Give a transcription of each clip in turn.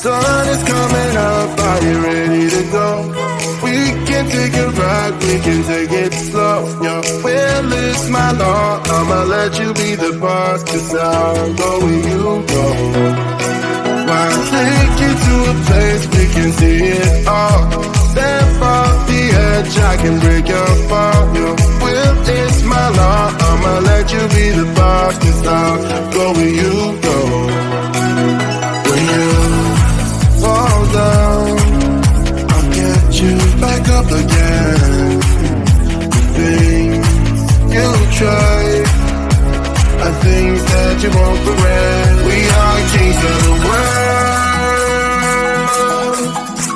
sun is coming up, are you ready to go? We can take a ride, we can take it slow. Your will is my law, I'ma let you be the boss, 'cause I'll go where you go. I'll take you to a place we can see it all. Step off the edge, I can break your fall. Your will is my law, I'ma let you be the boss, 'cause I'll go where you go. When you fall down, I'll get you back up again. The things you try are things that you won't regret. We are kings of the world,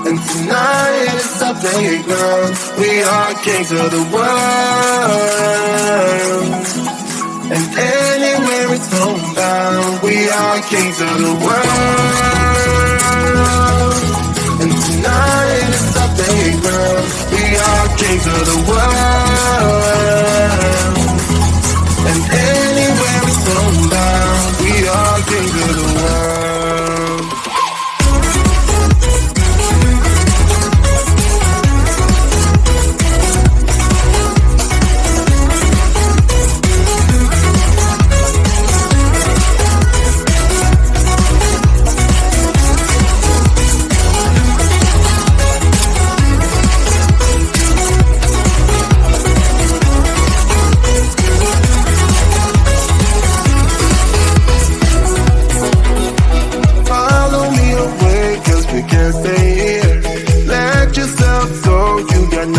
and tonight is our playground. We are kings of the world, and anywhere it's homebound. We are kings of the world, and tonight is our playground. We are kings of the world, and anywhere it's homebound. We are kings of the world.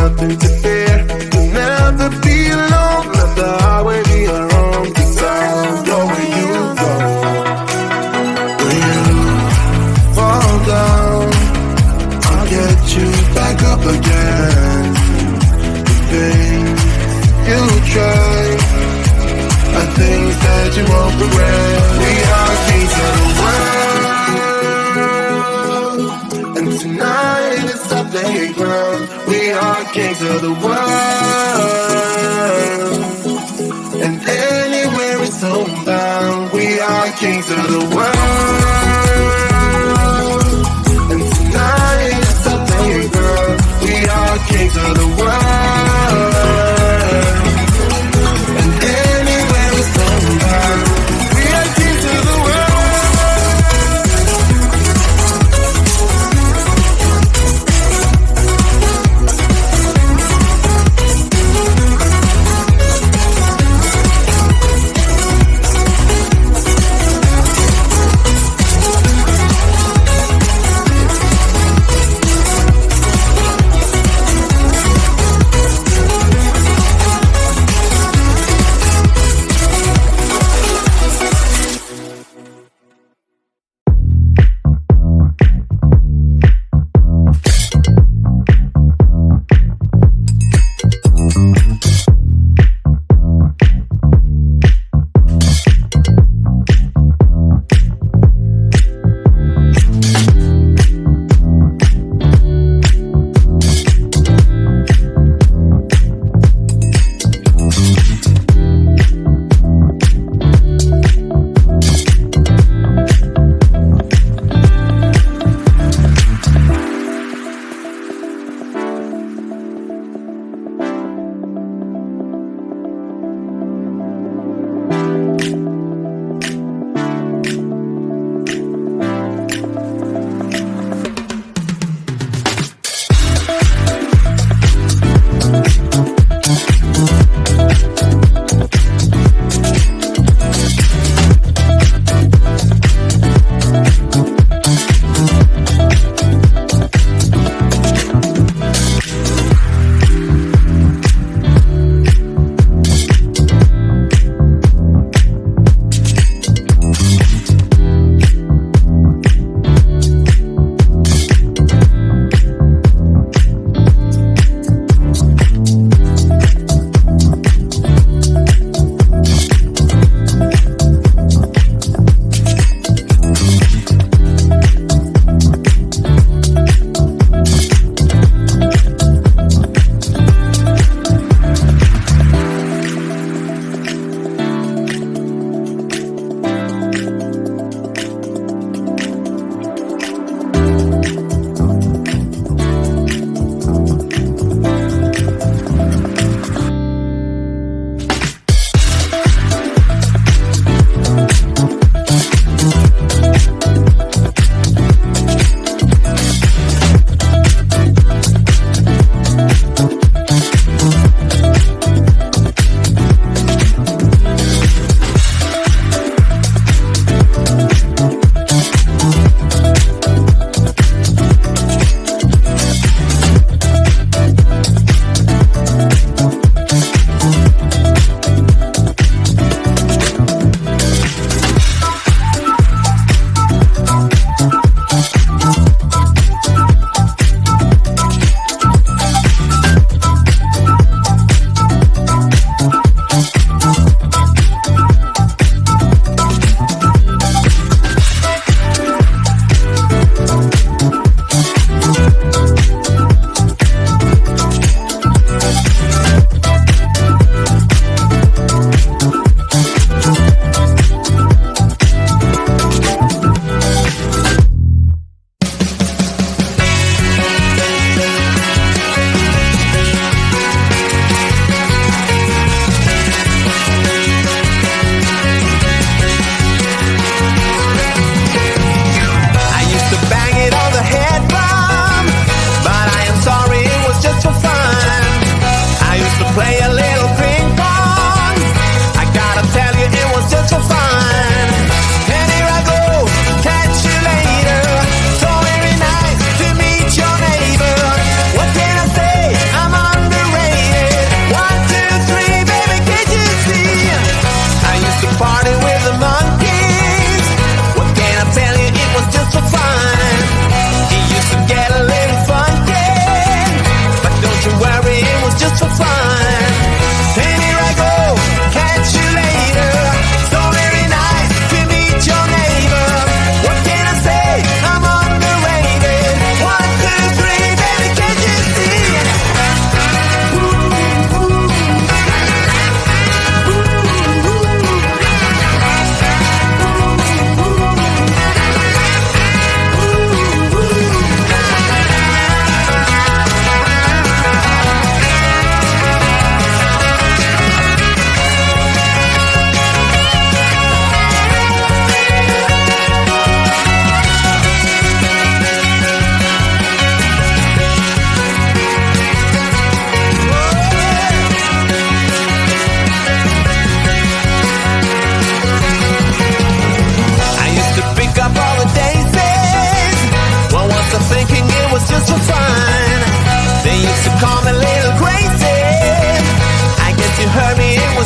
Nothing to fear. You'll never be alone. Let the highway be your home. 'Cause I'll go where you go. When you fall down, I'll get you back up again. The things you try are things that you won't regret. We are kings of the world, and tonight is our playground. We are kings of the world, and anywhere it's homebound. We are kings of the world, and tonight is our playground. We are kings of the world, and anywhere it's homebound. We are kings of the world.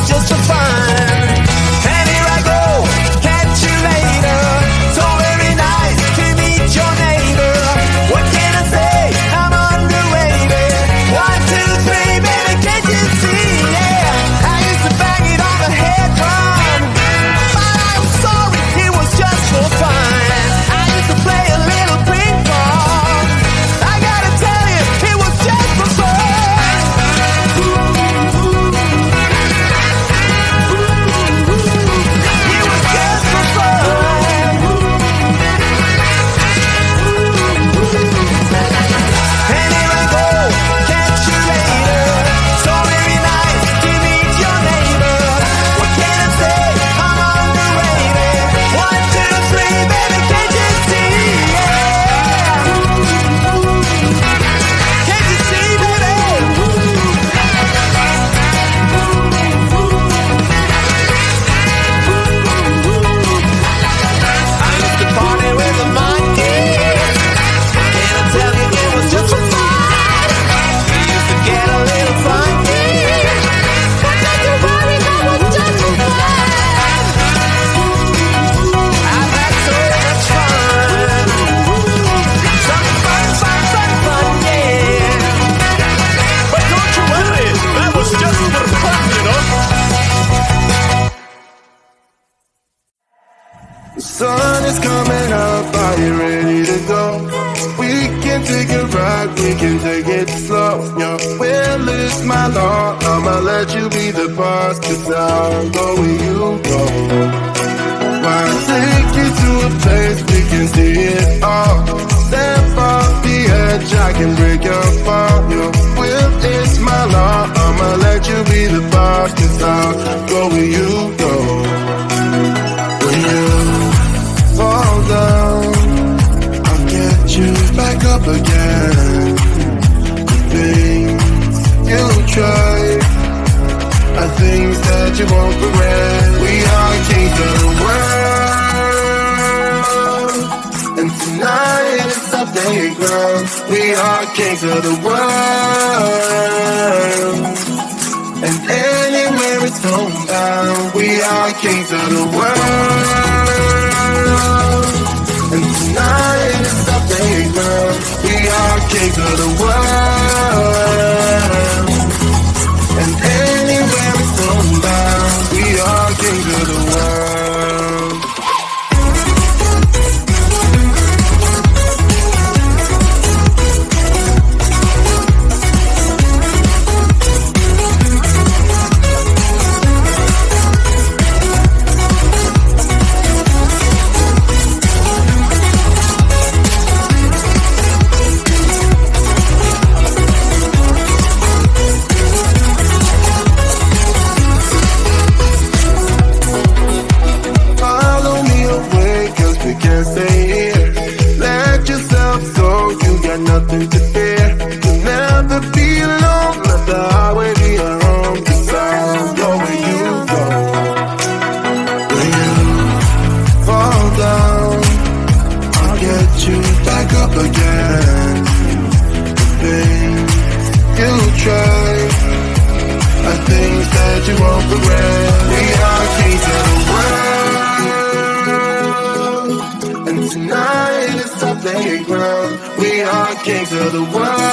was just for fun. And here I go, catch you later. So very nice to meet your neighbor. What can I say? I'm underrated. 1, 2, 3, baby, can't you see? Yeah, I used to bang it on the head drum, but I'm sorry, it was just for fun. I used to play a little ping pong. I gotta tell you, it was just for fun. It was just for fun. And here I go, catch you later. So very nice to meet your neighbor. What can I say? I'm underrated. 1, 2, 3, baby, can't you see? Yeah. Can't you see, baby? I used to party with the monkeys. Can I tell you it was just for fun? We used to get a little funky. But not to worry, that was just for fun. I've had so much fun. Some fun, yeah. But don't you worry, that was just for fun, you know. The sun is coming up, are you ready to go? We can take a ride, we can take it slow. Your will is my law, I'ma let you be the boss, 'cause I'll go where you go. I'll take you to a place we can see it all. Step off the edge, I can break your fall. Your will is my law, I'ma let you be the boss, 'cause I'll go where you go. When you fall down, I'll get you back up again. The things you try are things that you won't regret. We are kings of the world, and tonight is our playground. We are kings of the world, and anywhere it's homebound. We are kings of the world, and tonight is our playground. We are kings of the world, and anywhere it's homebound. We are kings of the world. Follow me away, 'cause we can't stay here. Let yourself go, you got nothing to fear. You'll never be alone, let the highway be your home, 'cause I'll go where you go. When you fall down, I'll get you back up again. The things you try are things that you won't regret. We are kings of the world, and tonight is our playground. We are kings of the world,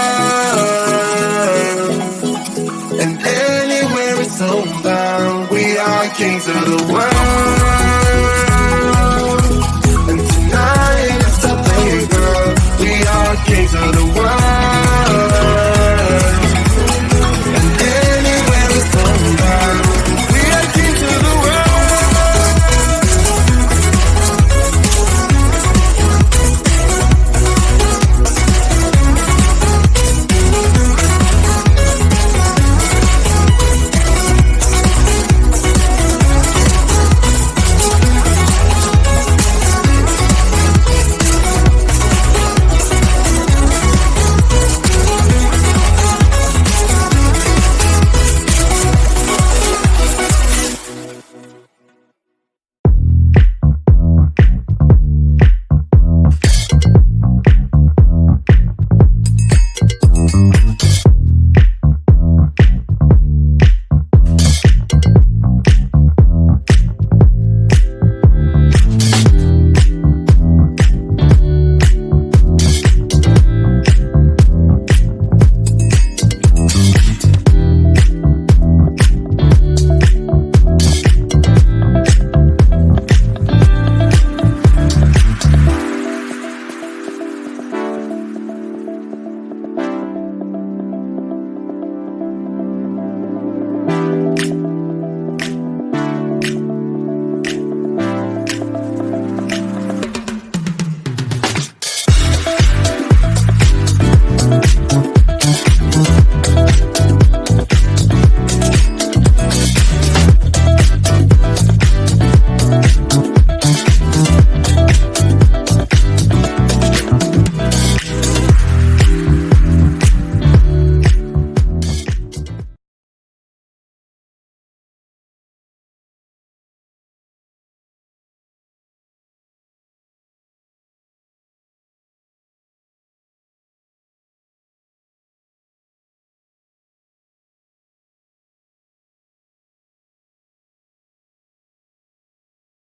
and anywhere it's homebound. We are kings of the world.